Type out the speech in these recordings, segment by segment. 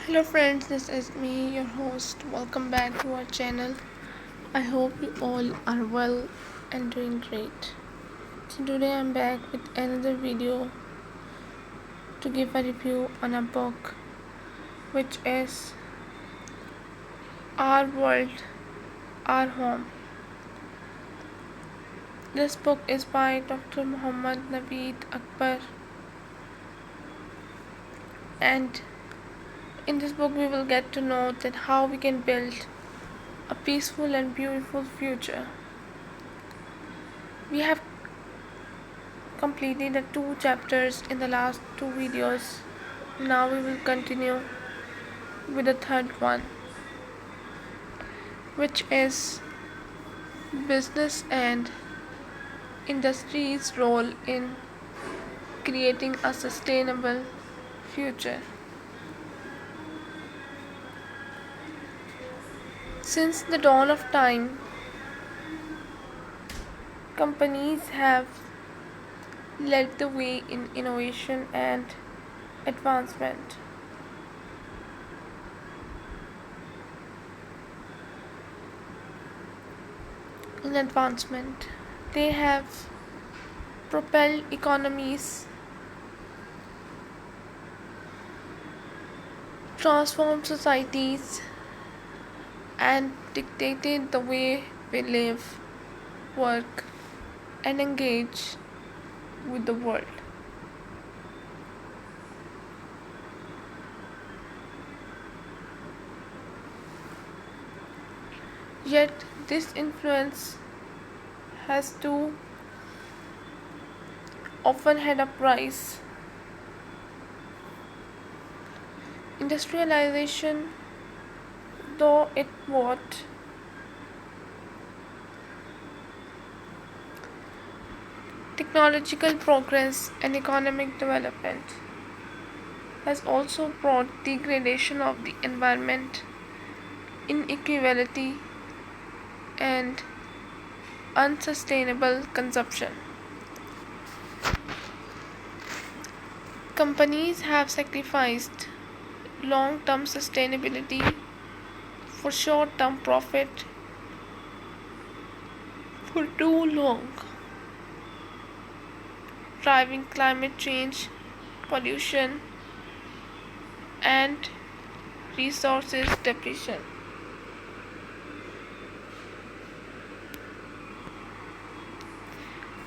Hello friends, this is me, your host. Welcome back to our channel. I hope you all are well and doing great. So today I'm back with another video to give a review on a book which is Our World, Our Home. This book is by Dr. Muhammad Naveed Akbar, and in this book we will get to know that how we can build a peaceful and beautiful future. We have completed the two chapters in the last two videos. Now we will continue with the third one, which is business and industry's role in creating a sustainable future. Since the dawn of time, companies have led the way in innovation and advancement. They have propelled economies, transformed societies, and dictated the way we live, work, and engage with the world. Yet, this influence has too often had a price. Industrialization, though it brought technological progress and economic development, has also brought degradation of the environment, inequality, and unsustainable consumption. Companies have sacrificed long term sustainability for short term profit for too long, driving climate change, pollution, and resources depletion.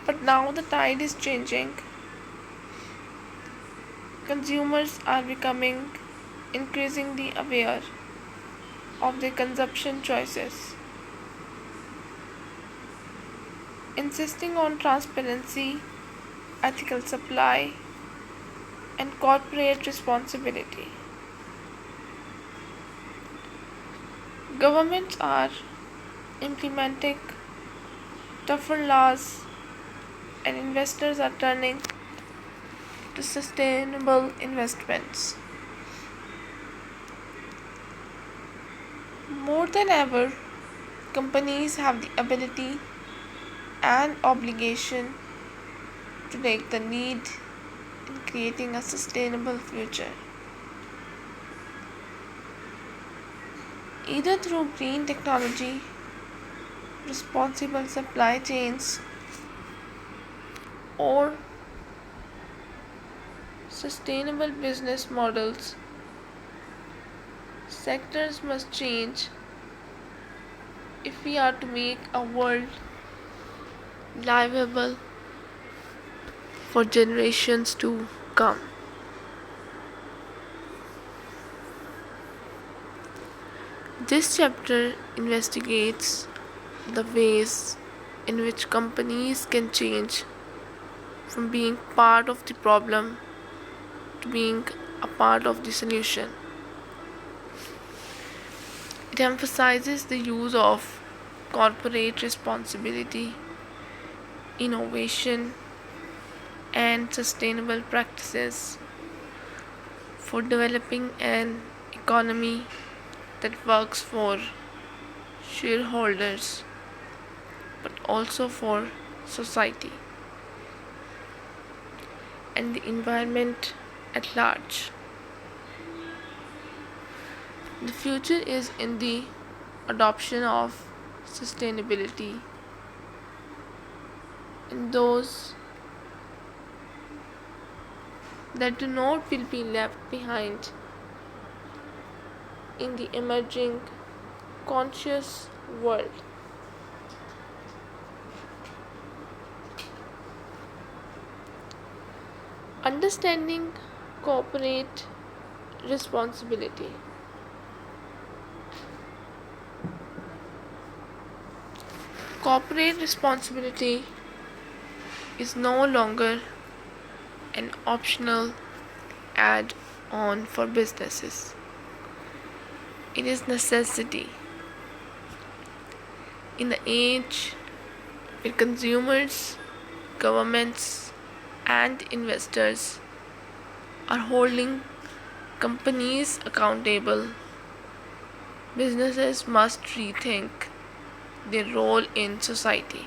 But now the tide is changing. Consumers are becoming increasingly aware of their consumption choices, insisting on transparency, ethical supply, and corporate responsibility. Governments are implementing tougher laws, and investors are turning to sustainable investments. More than ever, companies have the ability and obligation to take the lead in creating a sustainable future, either through green technology, responsible supply chains, or sustainable business models. Sectors must change if we are to make a world livable for generations to come. This chapter investigates the ways in which companies can change from being part of the problem to being a part of the solution. It emphasizes the use of corporate responsibility, innovation, and sustainable practices for developing an economy that works for shareholders but also for society and the environment at large. The future is in the adoption of sustainability, and those that do not will be left behind in the emerging conscious world. Understanding corporate responsibility. Corporate responsibility is no longer an optional add on for businesses. It is necessity. In the age where consumers, governments, and investors are holding companies accountable, businesses must rethink their role in society.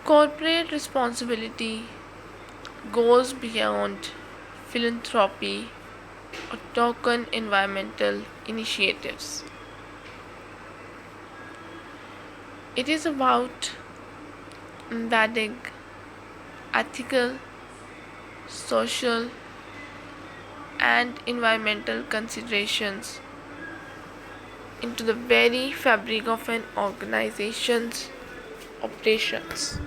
Corporate responsibility goes beyond philanthropy or token environmental initiatives. It is about embedding ethical, social, and environmental considerations into the very fabric of an organization's operations.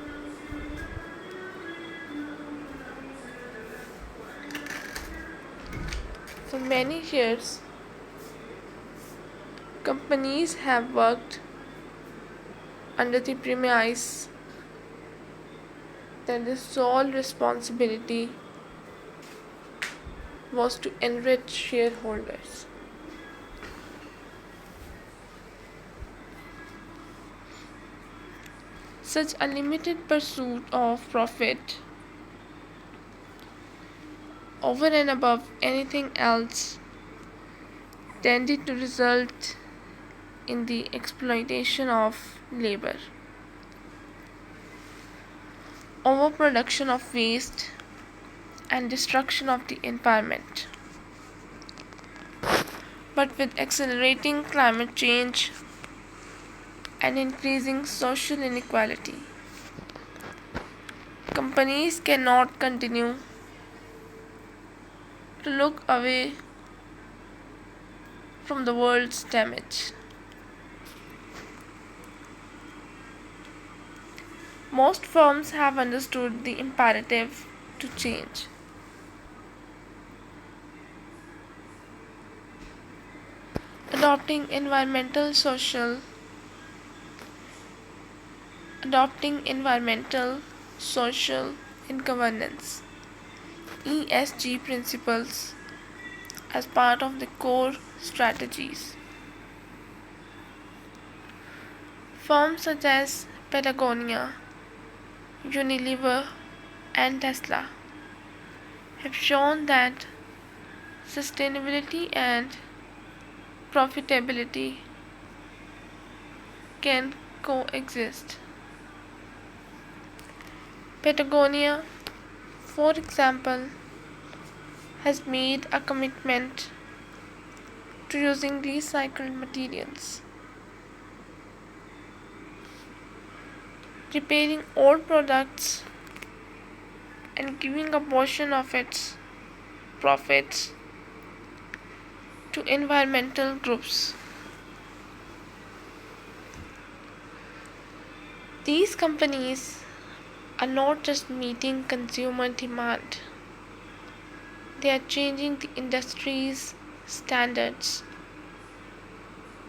For many years, companies have worked under the premise that the sole responsibility was to enrich shareholders. Such a limited pursuit of profit over and above anything else tended to result in the exploitation of labor, overproduction of waste, and destruction of the environment. But with accelerating climate change and increasing social inequality, companies cannot continue to look away from the world's damage. Most firms have understood the imperative to change. Adopting environmental, social, and governance ESG principles as part of the core strategies. Firms such as Patagonia, Unilever, and Tesla have shown that sustainability and profitability can coexist. Patagonia, for example, has made a commitment to using recycled materials, repairing old products, and giving a portion of its profits to environmental groups. These companies are not just meeting consumer demand, they are changing the industry's standards,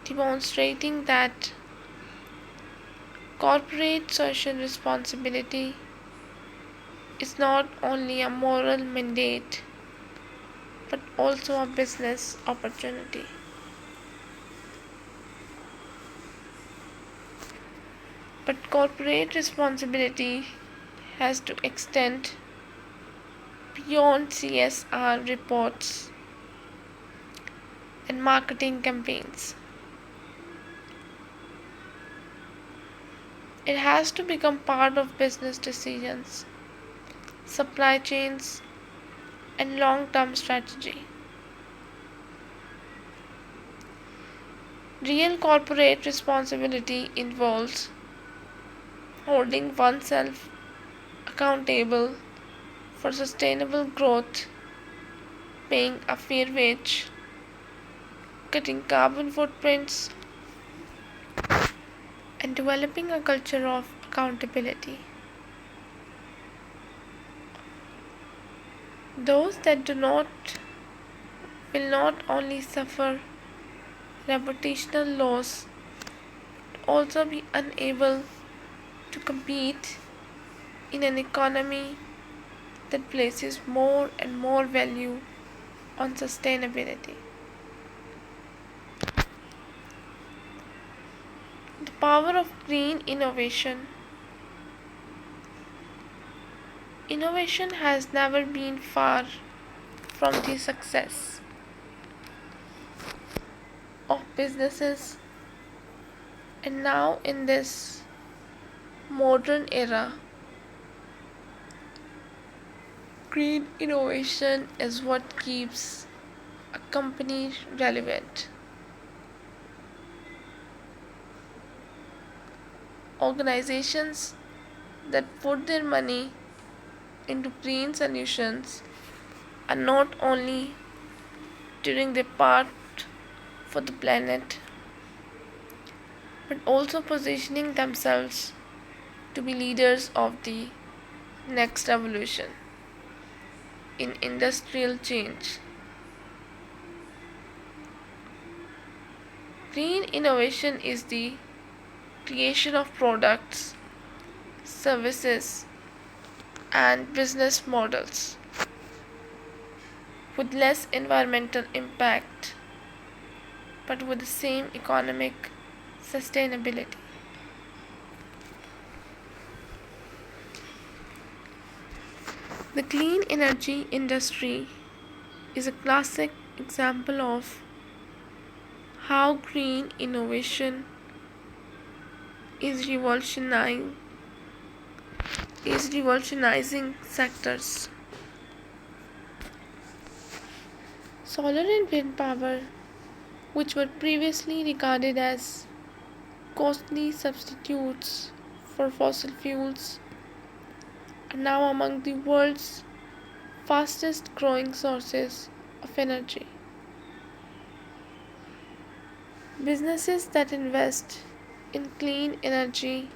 demonstrating that corporate social responsibility is not only a moral mandate but also a business opportunity. But corporate responsibility has to extend beyond CSR reports and marketing campaigns. It has to become part of business decisions, supply chains, and long term strategy. Real corporate responsibility involves holding oneself accountable for sustainable growth, paying a fair wage, cutting carbon footprints, and developing a culture of accountability. Those that do not will not only suffer reputational loss but also be unable to compete in an economy that places more and more value on sustainability. The power of green innovation. Innovation has never been far from the success of businesses, and now in this modern era, green innovation is what keeps a company relevant. Organizations that put their money into green solutions are not only doing their part for the planet but also positioning themselves to be leaders of the next revolution in industrial change. Green innovation is the creation of products, services, and business models with less environmental impact but with the same economic sustainability. The clean energy industry is a classic example of how green innovation is revolutionizing sectors. Solar and wind power, which were previously regarded as costly substitutes for fossil fuels, are now among the world's fastest growing sources of energy. Businesses that invest in clean energy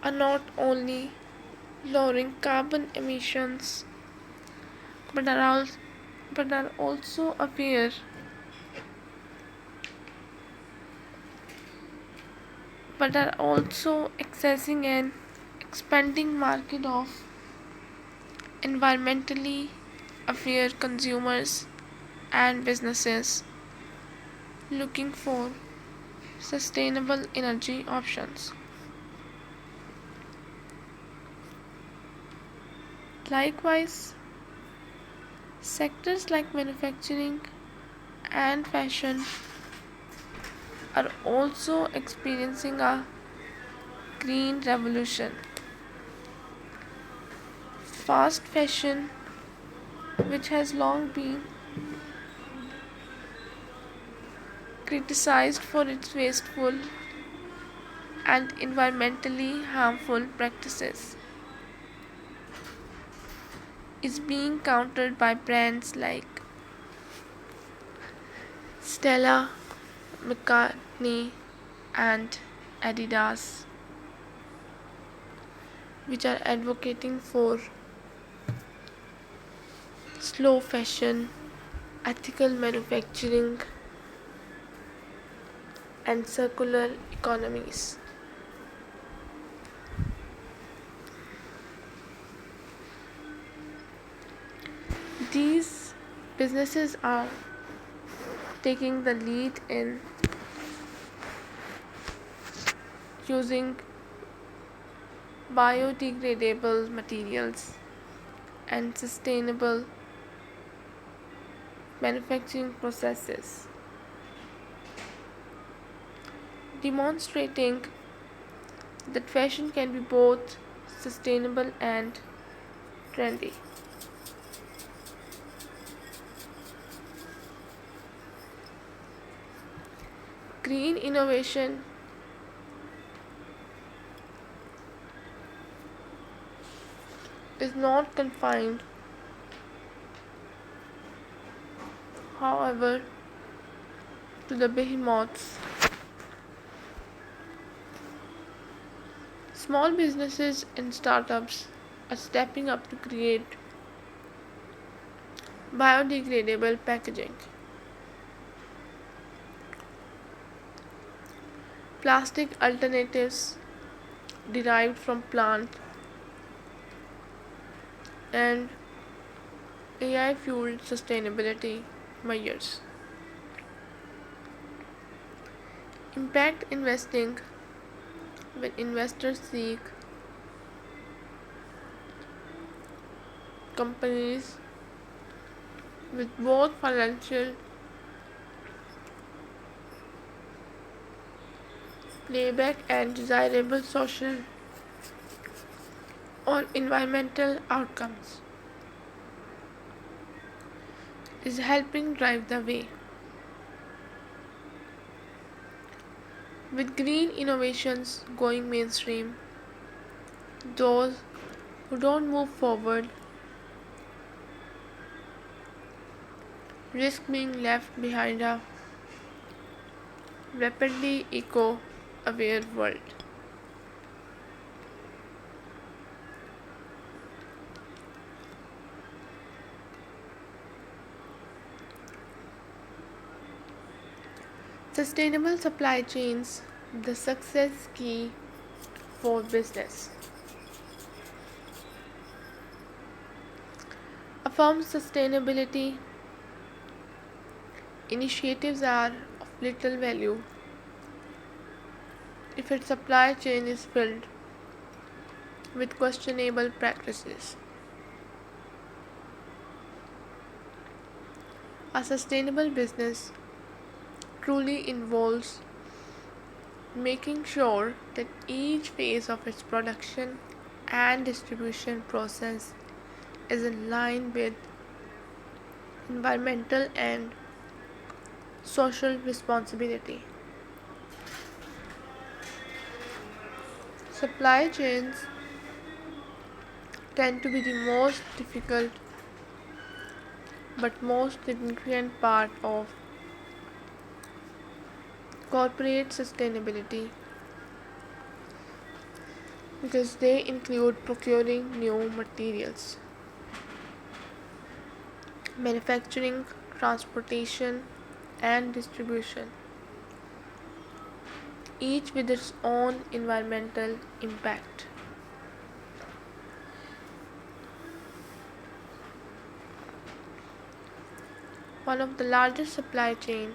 are not only lowering carbon emissions but are also aware but are also accessing an expanding market of environmentally aware consumers and businesses looking for sustainable energy options. Likewise, sectors like manufacturing and fashion are also experiencing a green revolution. Fast fashion, which has long been criticized for its wasteful and environmentally harmful practices, is being countered by brands like Stella McCartney and Adidas, which are advocating for slow fashion, ethical manufacturing, and circular economies. These businesses are taking the lead in using biodegradable materials and sustainable manufacturing processes, demonstrating that fashion can be both sustainable and trendy. Green innovation is not confined, however, to the behemoths. Small businesses and startups are stepping up to create biodegradable packaging. Plastic alternatives derived from plant and AI fueled sustainability measures. Impact investing, when investors seek companies with both financial playback and desirable social or environmental outcomes, is helping drive the way. With green innovations going mainstream, those who don't move forward risk being left behind a rapidly eco aware world. Sustainable supply chains, the success key for business. A firm's sustainability initiatives are of little value if its supply chain is filled with questionable practices. A sustainable business truly involves making sure that each phase of its production and distribution process is in line with environmental and social responsibility. Supply chains tend to be the most difficult but most significant part of corporate sustainability because they include procuring new materials, manufacturing, transportation, and distribution, each with its own environmental impact. One of the largest supply chain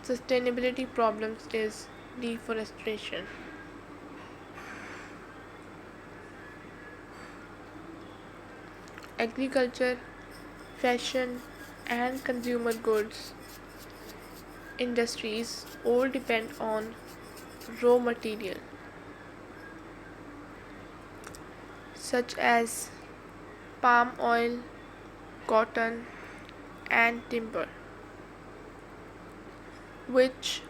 sustainability problems is deforestation. Agriculture, fashion, and consumer goods industries all depend on raw material such as palm oil, cotton, and timber, which,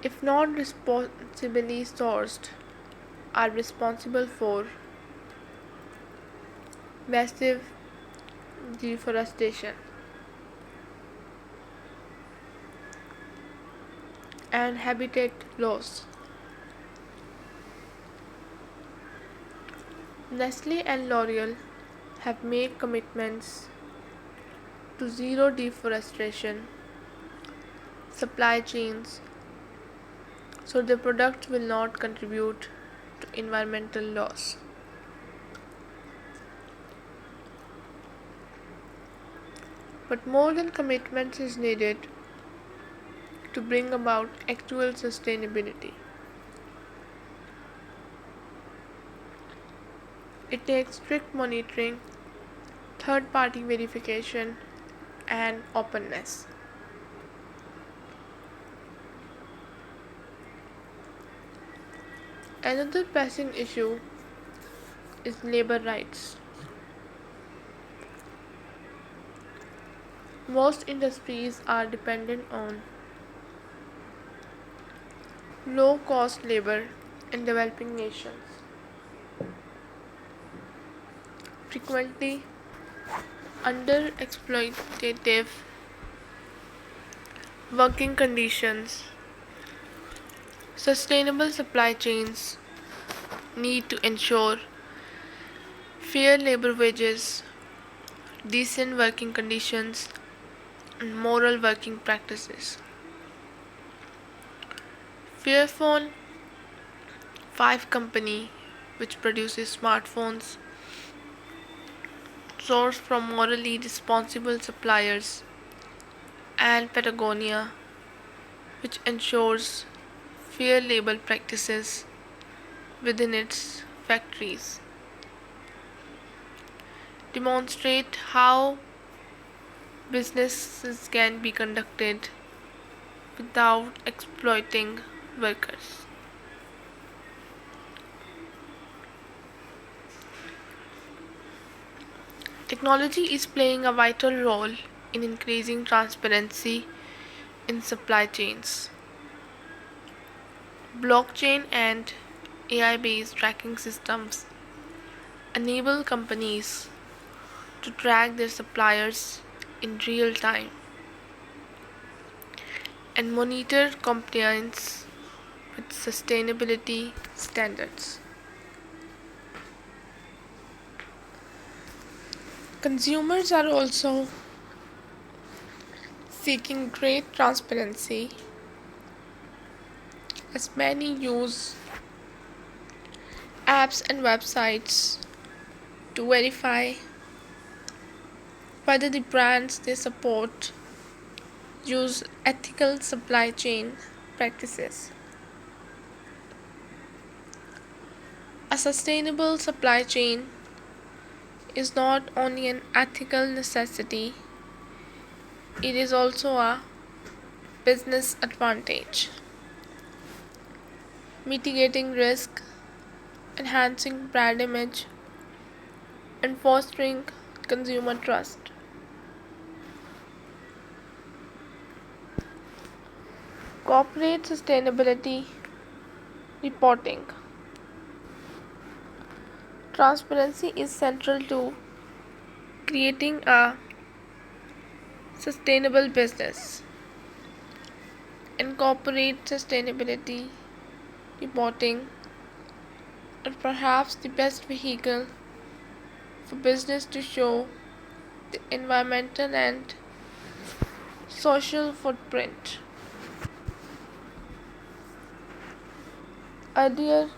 if not responsibly sourced, are responsible for massive deforestation and habitat loss. Nestle and L'Oreal have made commitments to zero deforestation supply chains so their products will not contribute to environmental loss. But more than commitments is needed to bring about actual sustainability. It takes strict monitoring, third party verification, and openness. Another pressing issue is labor rights. Most industries are dependent on low cost labor in developing nations. Frequently, under exploitative working conditions, sustainable supply chains need to ensure fair labor wages, decent working conditions, and moral working practices. Fairphone 5 company, which produces smartphones, sourced from morally responsible suppliers, and Patagonia, which ensures fair labor practices within its factories, demonstrate how businesses can be conducted without exploiting workers. Technology is playing a vital role in increasing transparency in supply chains. Blockchain and AI based tracking systems enable companies to track their suppliers in real time and monitor compliance with sustainability standards. Consumers are also seeking great transparency as many use apps and websites to verify whether the brands they support use ethical supply chain practices. A sustainable supply chain is not only an ethical necessity, it is also a business advantage, mitigating risk, enhancing brand image, and fostering consumer trust. Corporate sustainability reporting. Transparency is central to creating a sustainable business. Incorporate sustainability reporting are perhaps the best vehicle for business to show the environmental and social footprint. Earlier,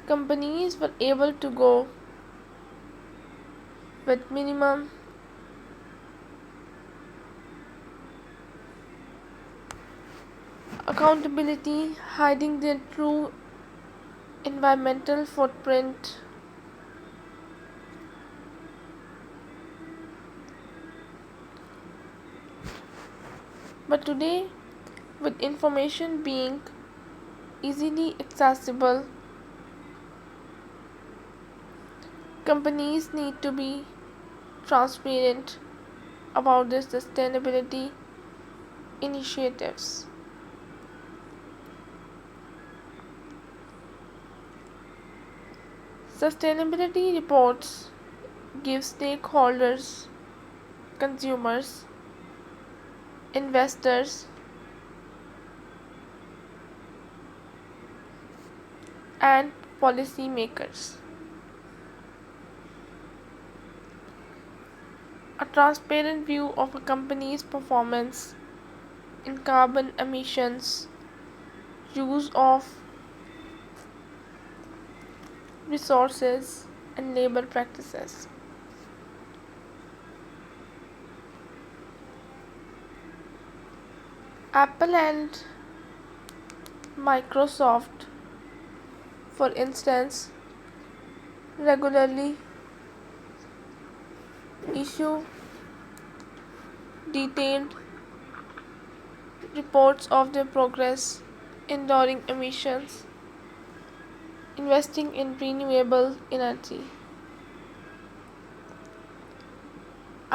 companies were able to go with minimum accountability, hiding their true environmental footprint. But today, with information being easily accessible, companies need to be transparent about their sustainability initiatives. Sustainability reports give stakeholders, consumers, investors, and policymakers a transparent view of a company's performance in carbon emissions, use of resources, and labor practices. Apple and Microsoft, for instance, regularly issue detailed reports of their progress in lowering emissions, investing in renewable energy,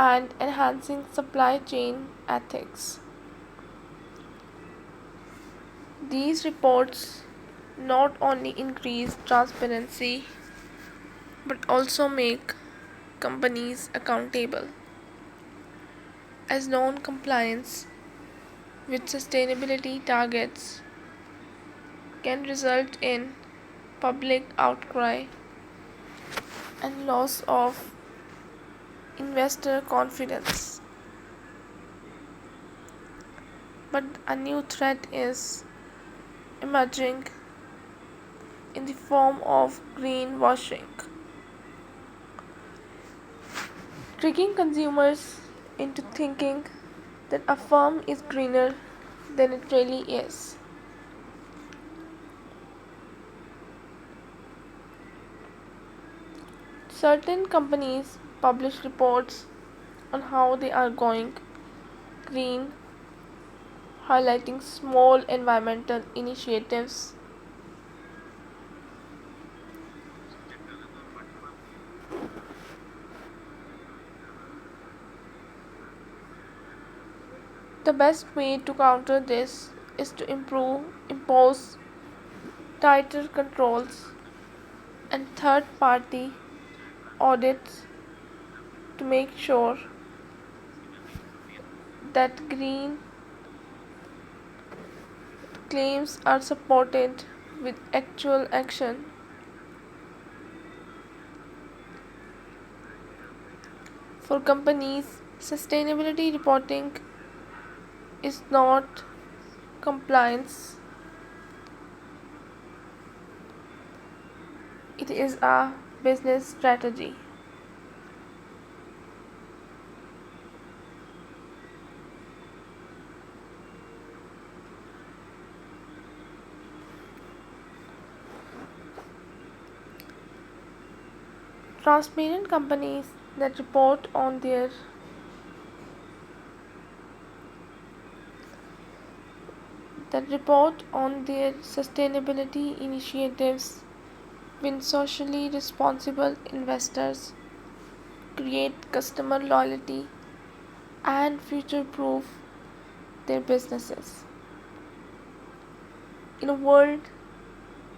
and enhancing supply chain ethics. These reports not only increase transparency but also make companies accountable, as non compliance with sustainability targets can result in public outcry and loss of investor confidence. But a new threat is emerging in the form of greenwashing, tricking consumers into thinking that a firm is greener than it really is. Certain companies publish reports on how they are going green, highlighting small environmental initiatives. The best way to counter this is to impose tighter controls and third party audits to make sure that green claims are supported with actual action. For companies, sustainability reporting is not compliance, it is a business strategy. Transparent companies that report on their sustainability initiatives win socially responsible investors, create customer loyalty, and future proof their businesses. In a world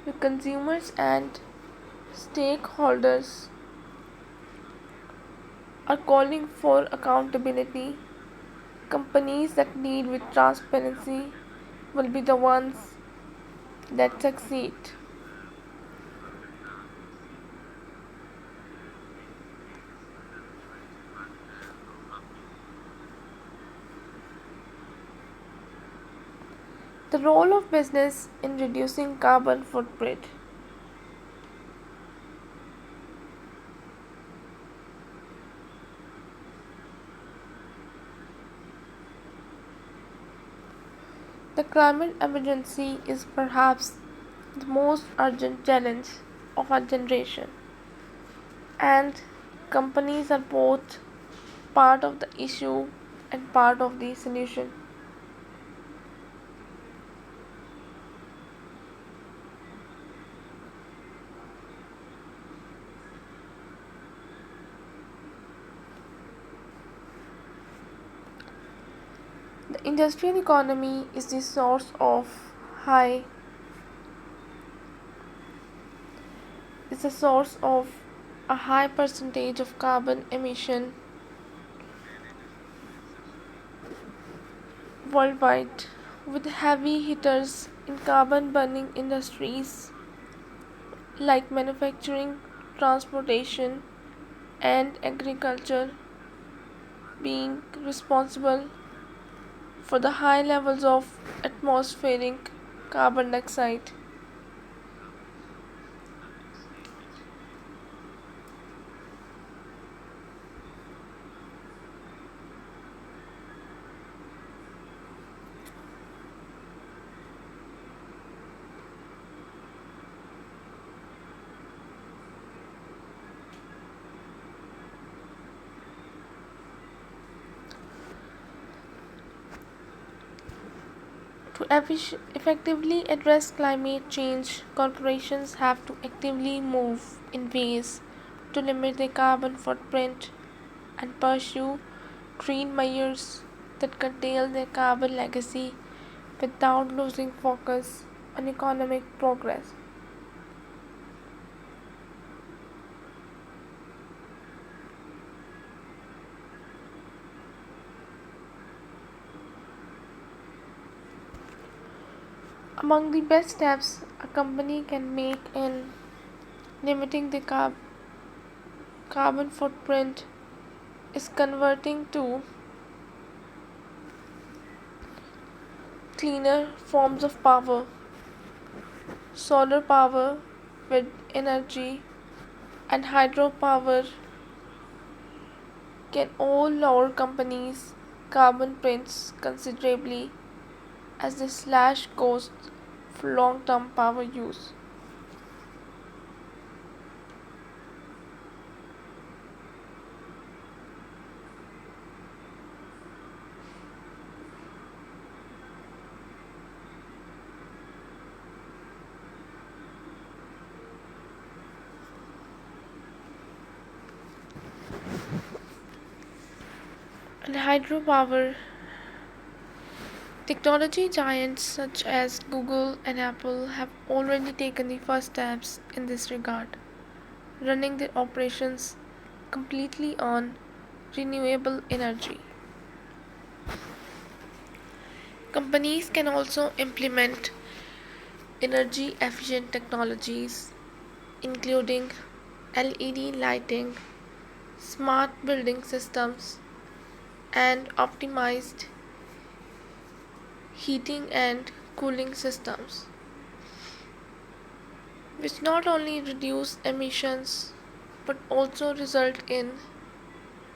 where consumers and stakeholders are calling for accountability, companies that lead with transparency will be the ones that succeed. The role of business in reducing carbon footprint. The climate emergency is perhaps the most urgent challenge of our generation, and companies are both part of the issue and part of the solution. The industrial economy is the source of high is the source of a high percentage of carbon emission worldwide, with heavy hitters in carbon burning industries like manufacturing, transportation, and agriculture being responsible for the high levels of atmospheric carbon dioxide. To effectively address climate change, corporations have to actively move in ways to limit their carbon footprint and pursue green measures that curtail their carbon legacy without losing focus on economic progress. Among the best steps a company can make in limiting the carbon footprint is converting to cleaner forms of power. Solar power, wind energy, and hydropower can all lower companies' carbon prints considerably as they slash costs for long term power use. And hydropower technology giants such as Google and Apple have already taken the first steps in this regard, running their operations completely on renewable energy. Companies can also implement energy efficient technologies including LED lighting, smart building systems, and optimized heating and cooling systems, which not only reduce emissions but also result in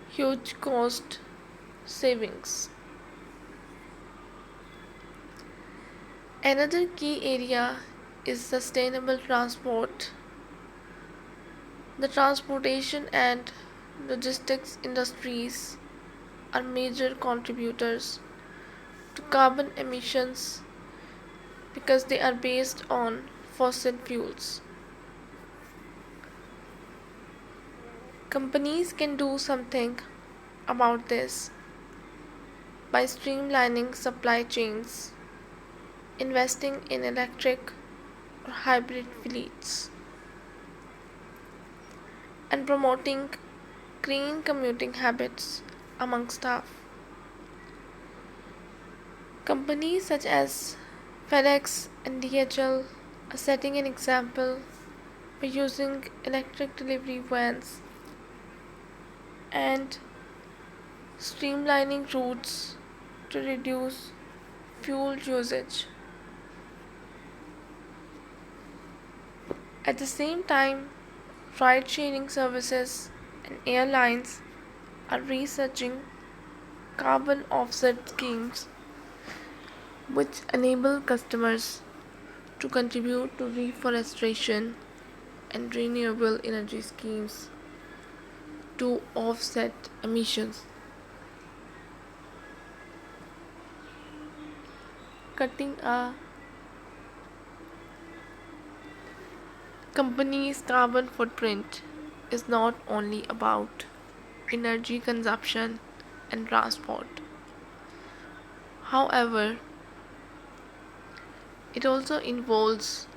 huge cost savings. Another key area is sustainable transport. The transportation and logistics industries are major contributors to carbon emissions because they are based on fossil fuels. Companies can do something about this by streamlining supply chains, investing in electric or hybrid fleets, and promoting green commuting habits among staff. Companies such as FedEx and DHL are setting an example by using electric delivery vans and streamlining routes to reduce fuel usage. At the same time, ride sharing services and airlines are researching carbon offset schemes which enable customers to contribute to reforestation and renewable energy schemes to offset emissions. Cutting a company's carbon footprint is not only about energy consumption and transport. However, it also involves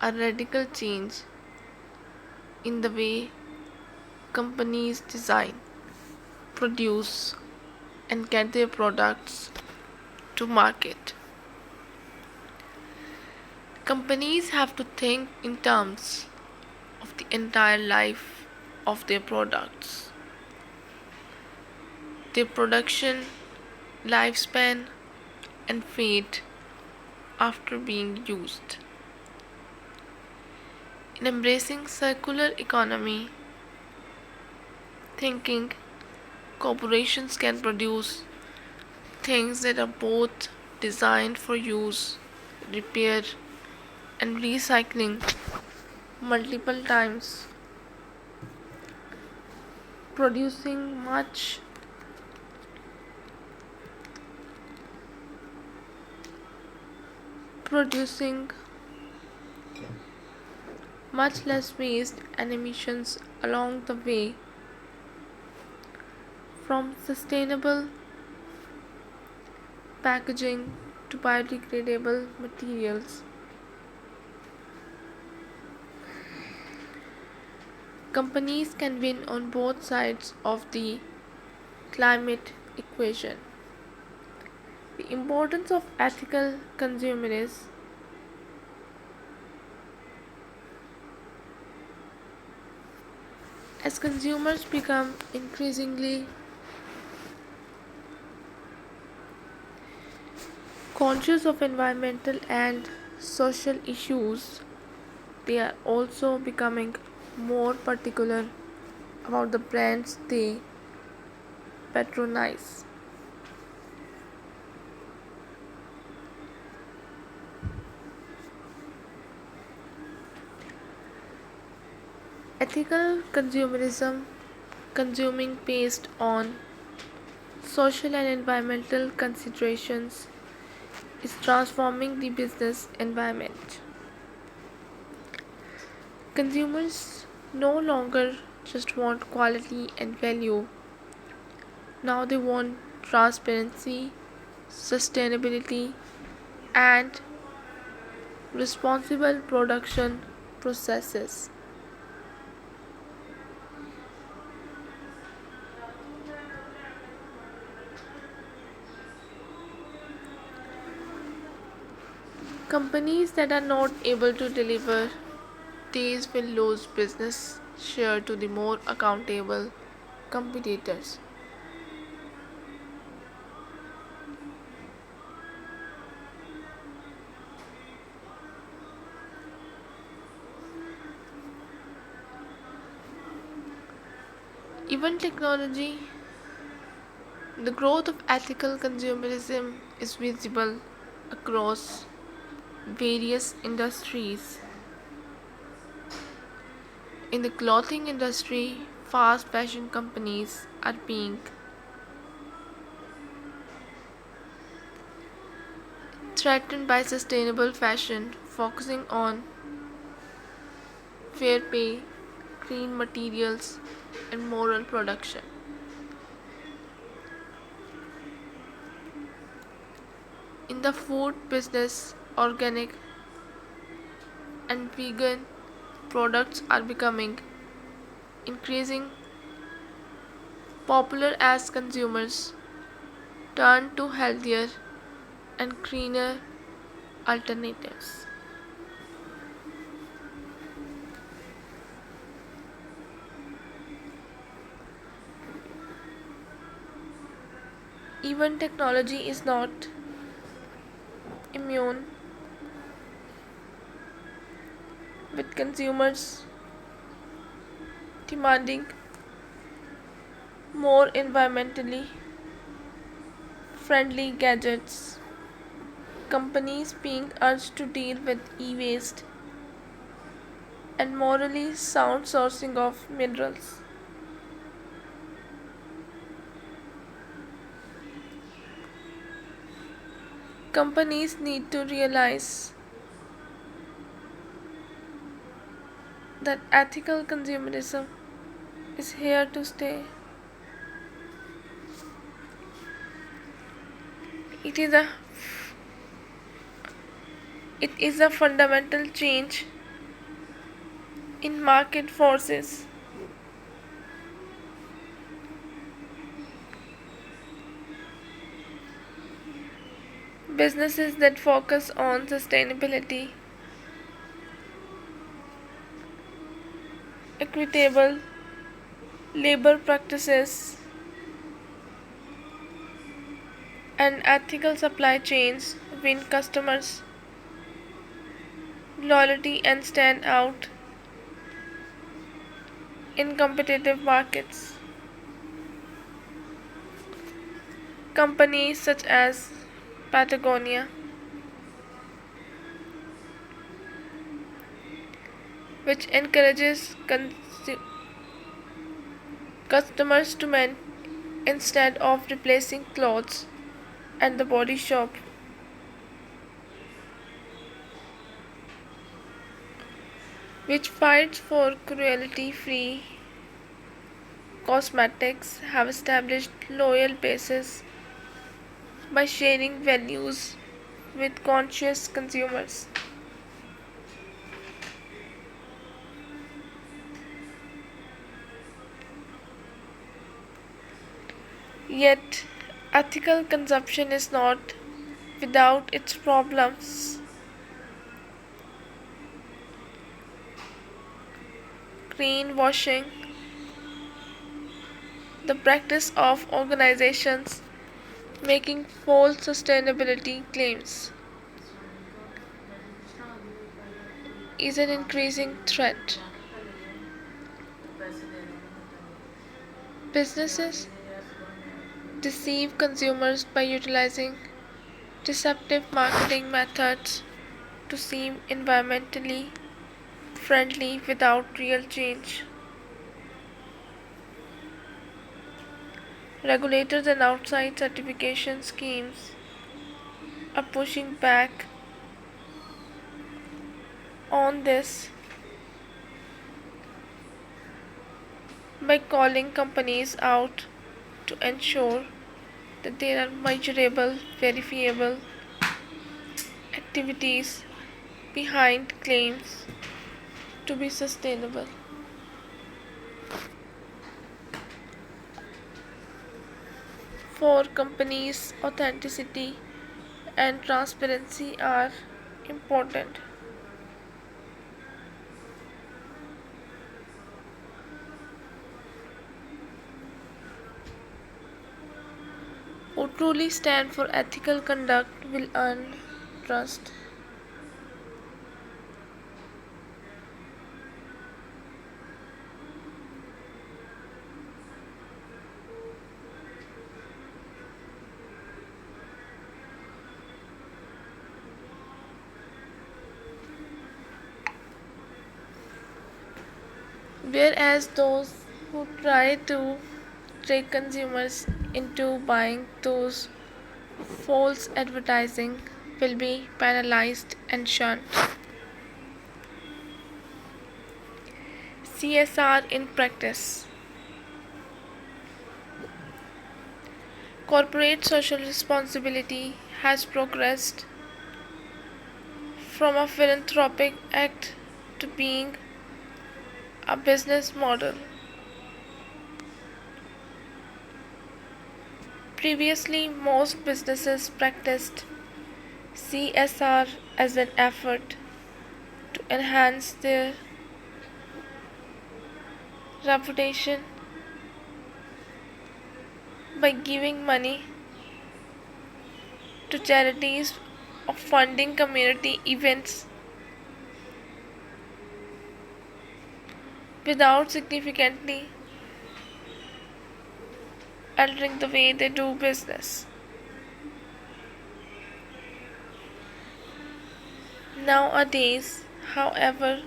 a radical change in the way companies design, produce, and get their products to market. Companies have to think in terms of the entire life of their products, their production, lifespan, and fate after being used. In embracing circular economy thinking, corporations can produce things that are both designed for use, repair, and recycling multiple times, producing producing less waste and emissions along the way from sustainable packaging to biodegradable materials. Companies can win on both sides of the climate equation. The importance of ethical consumerism. As consumers become increasingly conscious of environmental and social issues, they are also becoming more particular about the brands they patronize. Ethical consumerism, consuming based on social and environmental considerations, is transforming the business environment. Consumers no longer just want quality and value, now they want transparency, sustainability, and responsible production processes. Companies that are not able to deliver these will lose business share to the more accountable competitors. Even technology, the growth of ethical consumerism is visible across various industries. In the clothing industry, fast fashion companies are being threatened by sustainable fashion, focusing on fair pay, green materials, and moral production. In the food business, organic and vegan products are becoming increasing popular as consumers turn to healthier and greener alternatives. Even technology is not immune, with consumers demanding more environmentally friendly gadgets. Companies being urged to deal with e waste and morally sound sourcing of minerals. Companies need to realize that ethical consumerism is here to stay. It is a it is a fundamental change in market forces. Businesses that focus on sustainability, equitable labor practices, and ethical supply chains win customers' loyalty and stand out in competitive markets. Companies such as Patagonia, which encourages customers to mend instead of replacing clothes, and the Body Shop, which fights for cruelty free cosmetics have established loyal bases by sharing values with conscious consumers. Yet, ethical consumption is not without its problems. Greenwashing, the practice of organizations making false sustainability claims, is an increasing threat. Businesses deceive consumers by utilizing deceptive marketing methods to seem environmentally friendly without real change. Regulators and outside certification schemes are pushing back on this by calling companies out to ensure that there are measurable, verifiable activities behind claims to be sustainable. For companies, authenticity and transparency are important. Who truly stand for ethical conduct will earn trust. Whereas those who try to trick consumers into buying those false advertising will be penalized and shunned. CSR in practice. Corporate social responsibility has progressed from a philanthropic act to being a business model. Previously, most businesses practiced CSR as an effort to enhance their reputation by giving money to charities or funding community events without significantly altering the way they do business. Nowadays, however,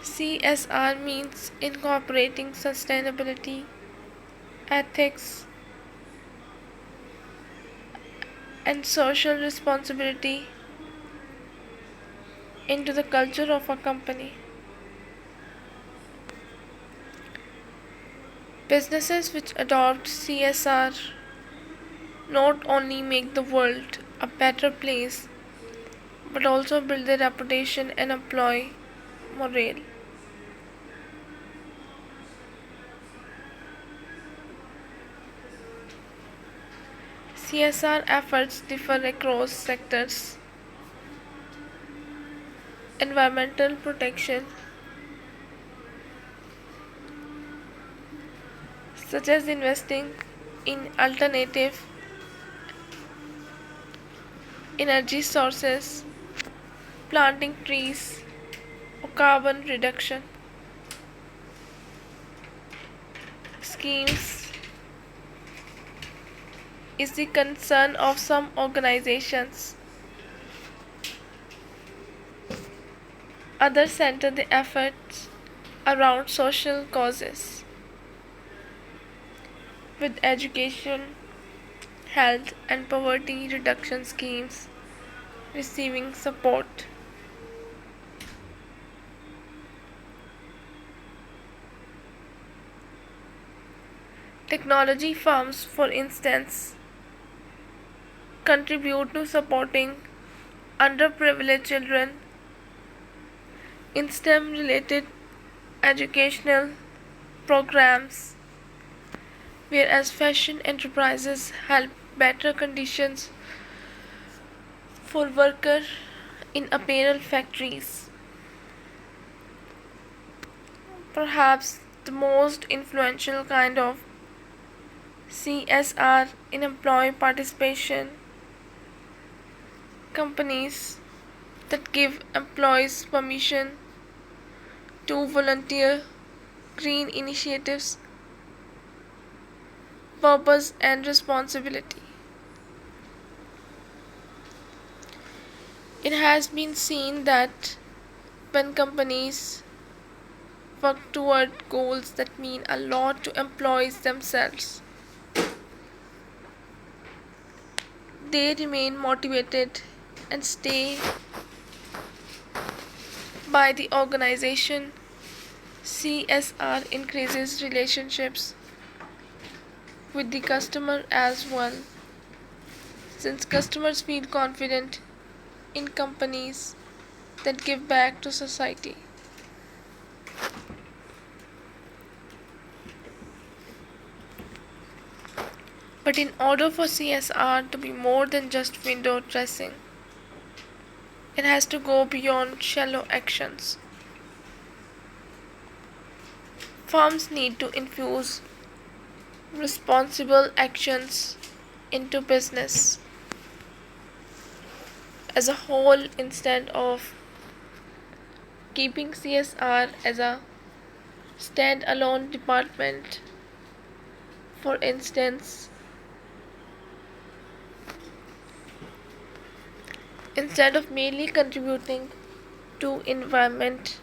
CSR means incorporating sustainability, ethics, and social responsibility into the culture of a company. Businesses which adopt CSR not only make the world a better place but also build their reputation and employee morale. CSR efforts differ across sectors. Environmental protection, such as investing in alternative energy sources, planting trees, or carbon reduction schemes, is the concern of some organizations. Others center the efforts around social causes, with education, health, and poverty reduction schemes receiving support. Technology firms, for instance, contribute to supporting underprivileged children in STEM related educational programs, whereas fashion enterprises help better conditions for workers in apparel factories. Perhaps the most influential kind of CSR in employee participation, companies that give employees permission to volunteer, green initiatives, purpose and responsibility. It has been seen that when companies work toward goals that mean a lot to employees themselves, they remain motivated and stay by the organization. CSR increases relationships with the customer as well, since customers feel confident in companies that give back to society. But in order for CSR to be more than just window dressing, it has to go beyond shallow actions. Firms need to infuse responsible actions into business as a whole instead of keeping CSR as a standalone department. For instance, instead of merely contributing to environment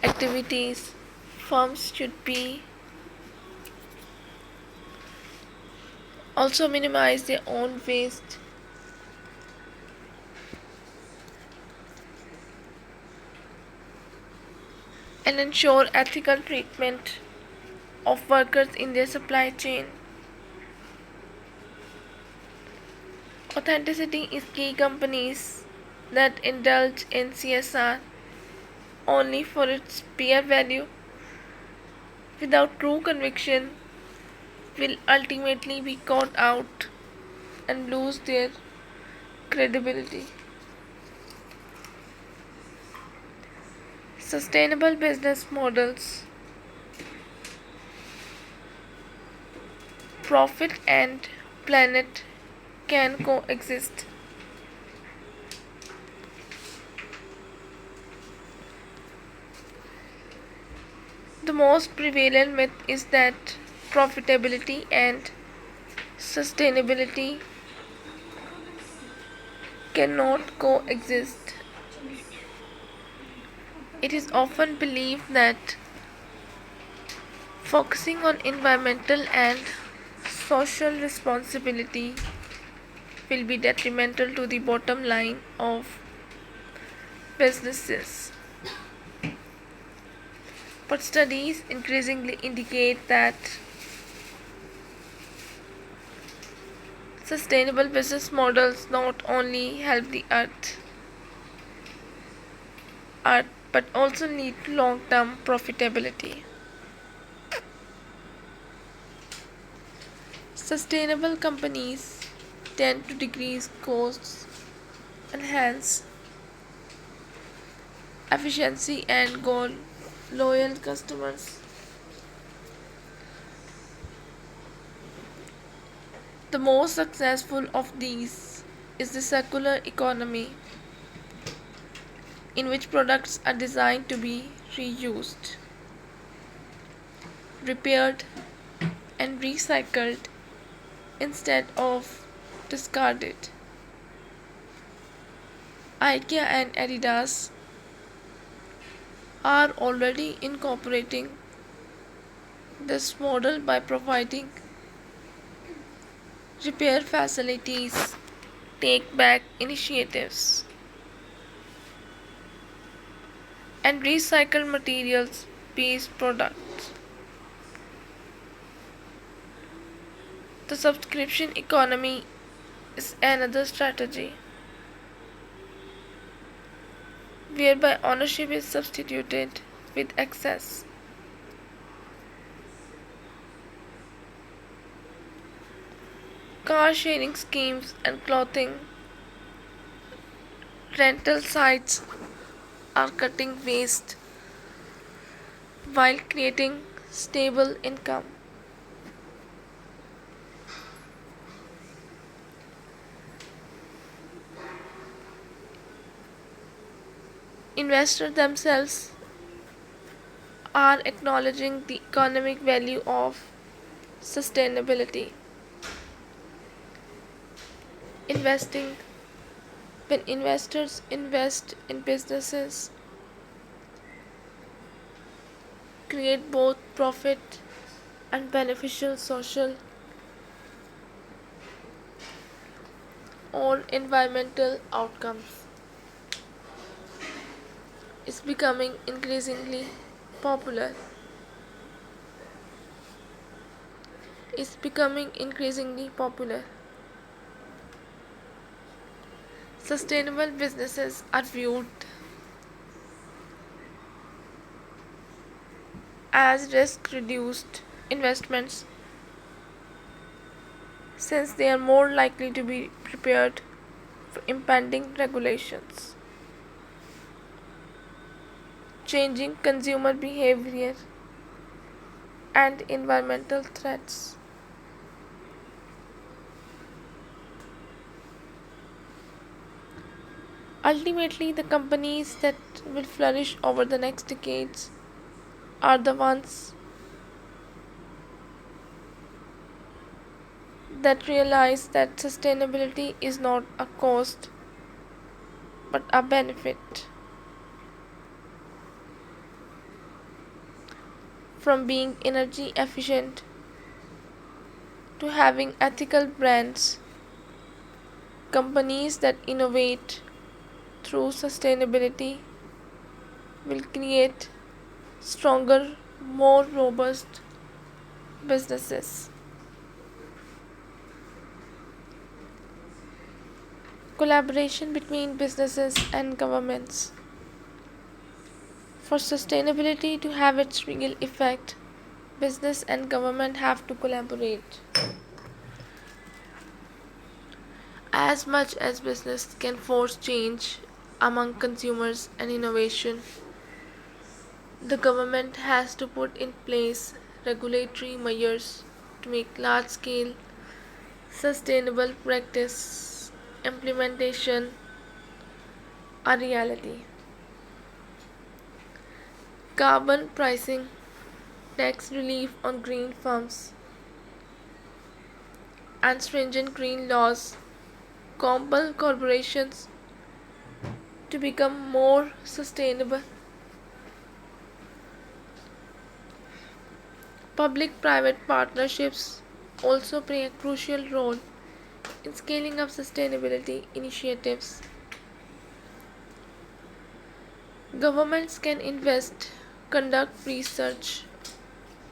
activities, firms should be also minimize their own waste and ensure ethical treatment of workers in their supply chain. Authenticity is key. Companies that indulge in CSR only for its peer value without true conviction will ultimately be caught out and lose their credibility. Sustainable business models, profit and planet can coexist. The most prevalent myth is that profitability and sustainability cannot coexist. It is often believed that focusing on environmental and social responsibility will be detrimental to the bottom line of businesses. But studies increasingly indicate that sustainable business models not only help the earth but also lead to long-term profitability. Sustainable companies tend to decrease costs, enhance efficiency, and gain loyal customers. The most successful of these is the circular economy, in which products are designed to be reused, repaired, and recycled instead of discarded. IKEA and Adidas are already incorporating this model by providing repair facilities, take back initiatives, and recycled materials based products. The subscription economy is another strategy whereby ownership is substituted with access. Car sharing schemes and clothing rental sites are cutting waste while creating stable income. Investors themselves are acknowledging the economic value of sustainability. Investing When investors invest in businesses, create both profit and beneficial social or environmental outcomes, is becoming increasingly popular. Is becoming increasingly popular. Sustainable businesses are viewed as risk reduced investments since they are more likely to be prepared for impending regulations, changing consumer behavior, and environmental threats. Ultimately, the companies that will flourish over the next decades are the ones that realize that sustainability is not a cost but a benefit. From being energy efficient to having ethical brands, companies that innovate through sustainability will create stronger, more robust businesses. Collaboration between businesses and governments. For sustainability to have its real effect, business and government have to collaborate. As much as business can force change among consumers and innovation, the government has to put in place regulatory measures to make large scale sustainable practice implementation a reality. Carbon pricing, tax relief on green firms, and stringent green laws compel corporations to become more sustainable. Public private partnerships also play a crucial role in scaling up sustainability initiatives. Governments can invest, conduct research,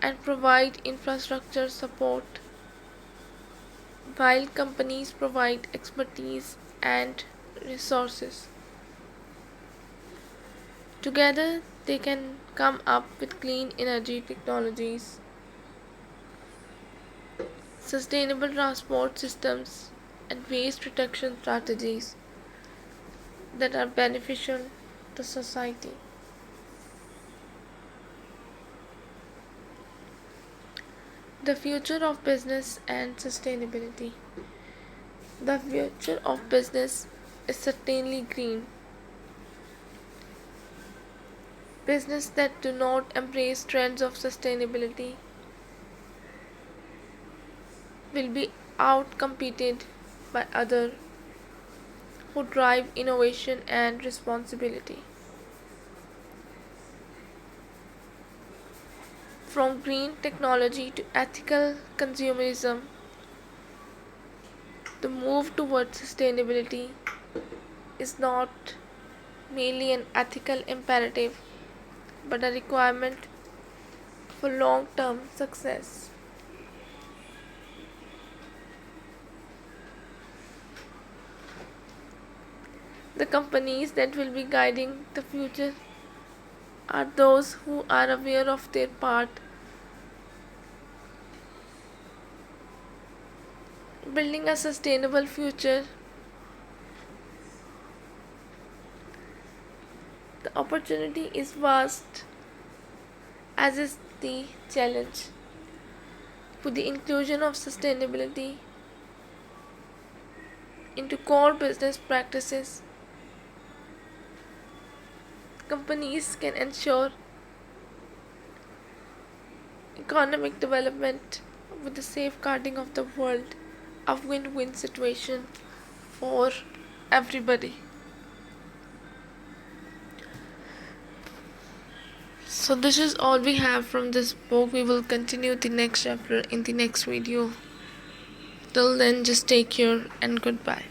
and provide infrastructure support, while companies provide expertise and resources. Together, they can come up with clean energy technologies, sustainable transport systems, and waste reduction strategies that are beneficial to society. The future of business and sustainability. The future of business is certainly green. Business that do not embrace trends of sustainability will be outcompeted by others who drive innovation and responsibility. From green technology to ethical consumerism, the move towards sustainability is not merely an ethical imperative but a requirement for long term success. The companies that will be guiding the future are those who are aware of their part, building a sustainable future. The opportunity is vast, as is the challenge. With the inclusion of sustainability into core business practices, companies can ensure economic development with the safeguarding of the world, a win-win situation for everybody. So this is all we have from this book. We will continue the next chapter in the next video. Till then, just take care and goodbye.